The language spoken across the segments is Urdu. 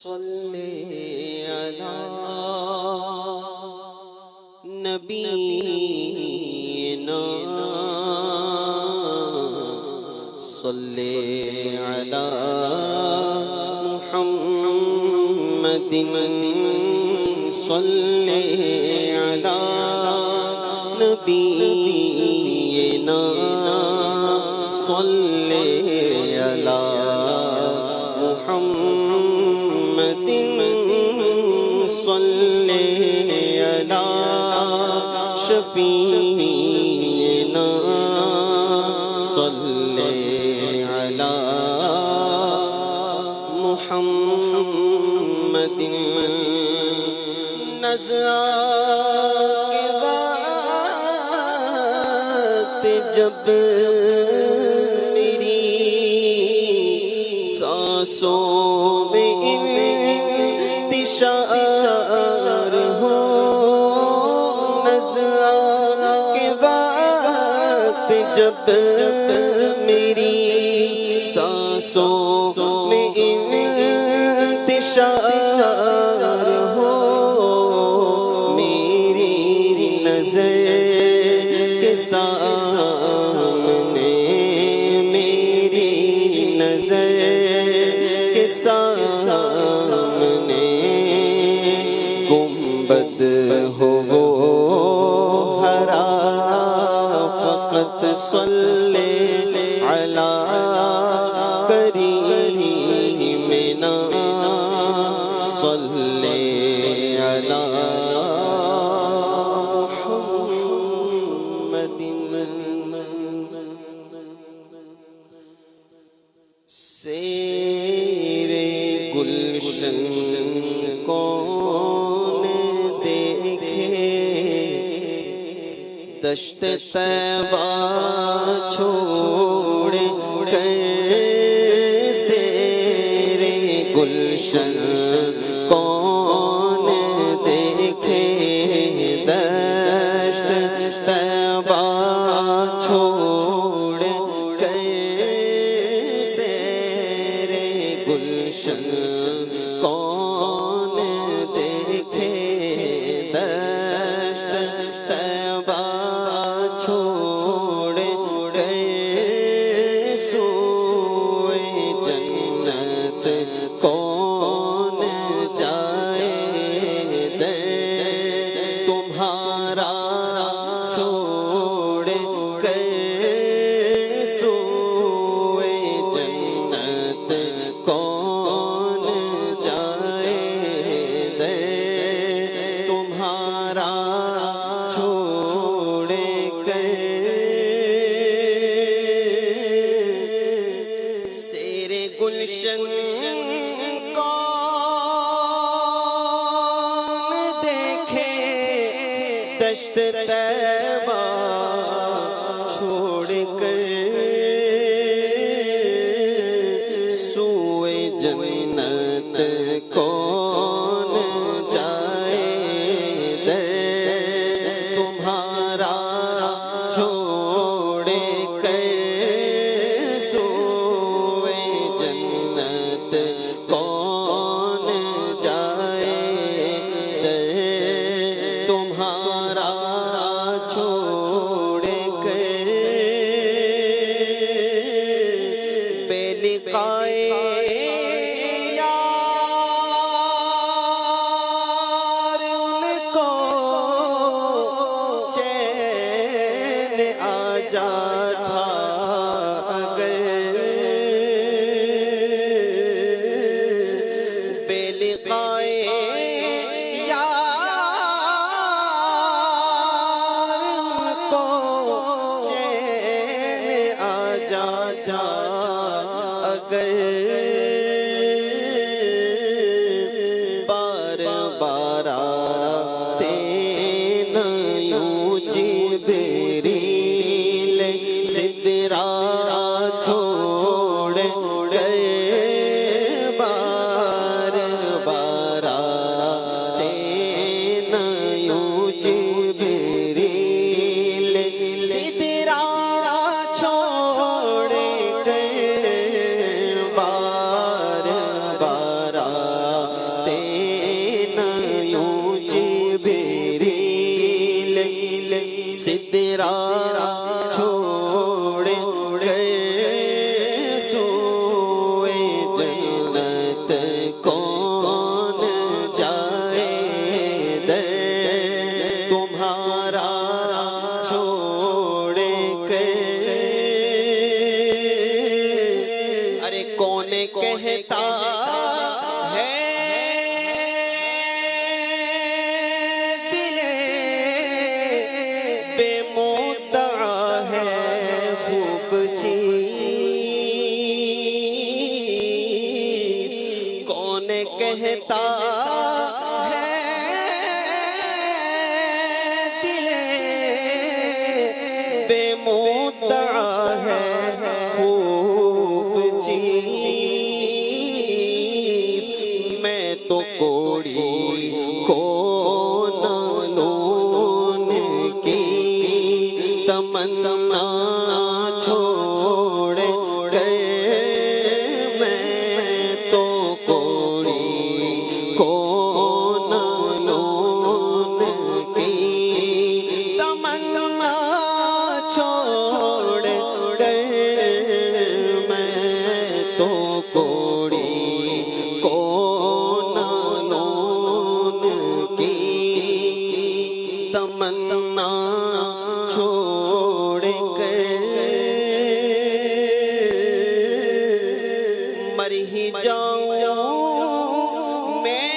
صلی علی نبینا صلی علی محمد صلی علی نبینا صلی علی محمد صلی علی شفیعنا صلی علی محمد نزع کے وقت جب میری سانسوں میں انتشار ہو، نزع کے وقت جب میری سانسوں میں انتشار ہو، میری نظر کے سامنے، میری نظر کے سامنے گنبد ہو وہ ہرا، فقط صلی علی کریمنا صلی علی محمد سیر گلشن کون دیکھے، دشت طیبہ چھوڑ کر سیر گلشن کون دیکھے، دشت طیبہ چھوڑ کر سیر گلشن کون دیکھے، دشت طیبہ چھوڑ کر سوئے جنت کون جائے، در تمہارا چھوڑ کر سوئے جنت کون جائے، در تمہارا چھوڑ کر سیر گلشن کون دیکھے، دشت طیبہ چھوڑ کر سوئے جنت کون جائے، در تمہارا چھوڑ کر سوئے جنت کون جائے، در تمہارا چھوڑ کر بے لقائے یار ان کو چین آ جاتا اگر، بے لقائے یار ان کو چین آ جاتا اگر، بار بار آتے نہ یوں جبریل سدرا چھوڑ کر، بار بار آتے نہ یوں جبریل سدرا چھوڑ کر، بار بار سدرا چھوڑ کر سوئے جنت کون جائے در تمہارا چھوڑ کر ارے کون کہتا ہے کہتا ہے دل بے مدعا ہے خوب چیز میں تو کوڑی کو نالون کی تمنا چھوڑ کر میں تو کوڑی کو نالون کی تمنا چھوڑ کر میں تو کوڑی کو نالون کی تمنا چھوڑ کر مر ہی جاؤں میں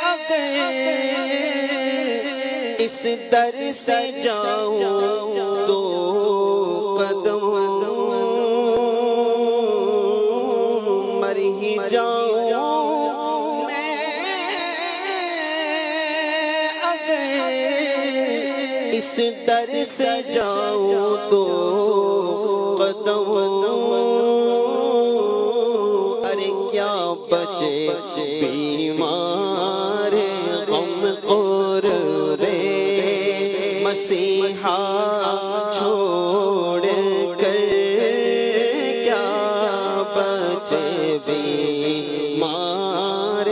اگر اس در سے جاؤں دو قدم مر ہی جاؤں میں اگر اس در سے جاؤں دو قدم ارے کیا بچے بیمار غم قرب مسیحا چھوڑ کر کیا بچے بیمار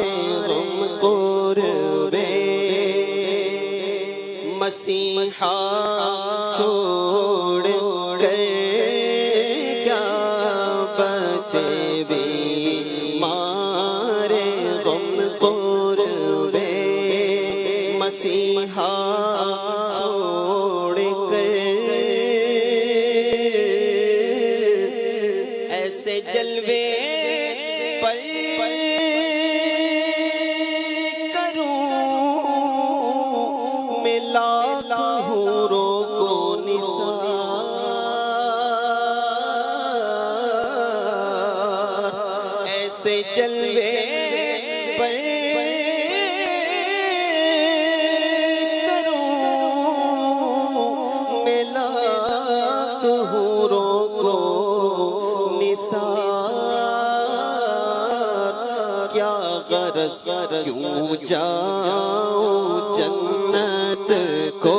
غم قرب مسیحا چھوڑ کر کیا بچے بیمار غم قرب مسیحا چھوڑ کر ایسے جلوے پر کروں میں لاکھ حوروں کو نثار ایسے جلوے پر کروں میں لاکھ حوروں کو نثار کیا غرض کیوں جاؤں جنت کو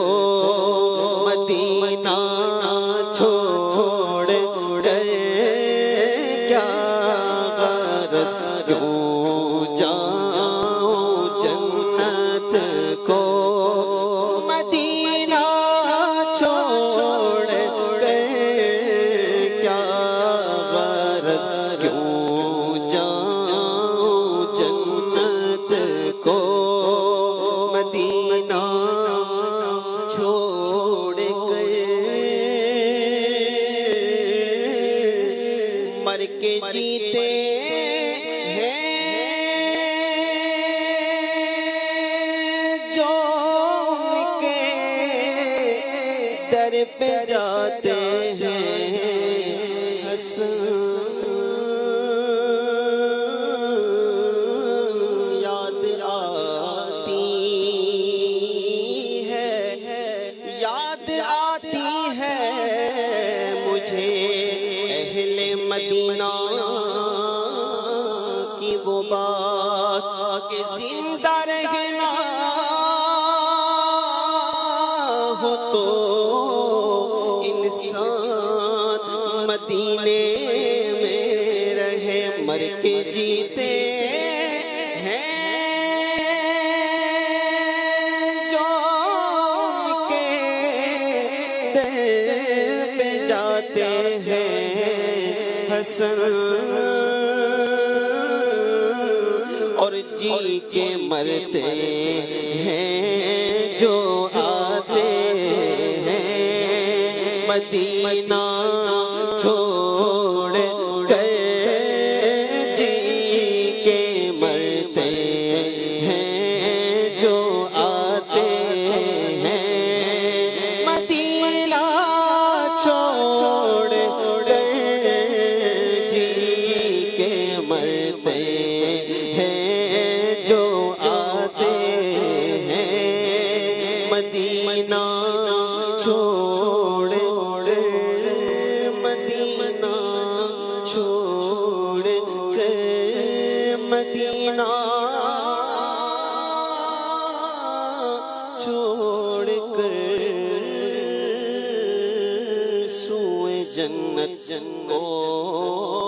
مدینہ چھوڑ کر کیا غرض کیوں جاؤں جنت کو مدینہ چھوڑ کر کیا غرض کیوں جاؤں جنت کو مدینہ چھوڑ کر مر کے جیتے ہیں جو کے در پہ جاتے ہیں یاد آتی ہے مجھے اہل مدینہ کی وہ بات کہ زندہ رہنا ہو تو انسان مدینے میں رہے مر کے جیتے ہیں جو جی کے مرتے ہیں جو آتے ہیں مدینہ چھوڑ کر جی کے مرتے ہیں جو آتے ہیں مدینہ چھوڑ کر جی کے مرتے ہیں جو آتے ہیں مدینہ چھوڑ کر مدینہ چھوڑ کر مدینہ چھوڑ کر سوئے جنت کو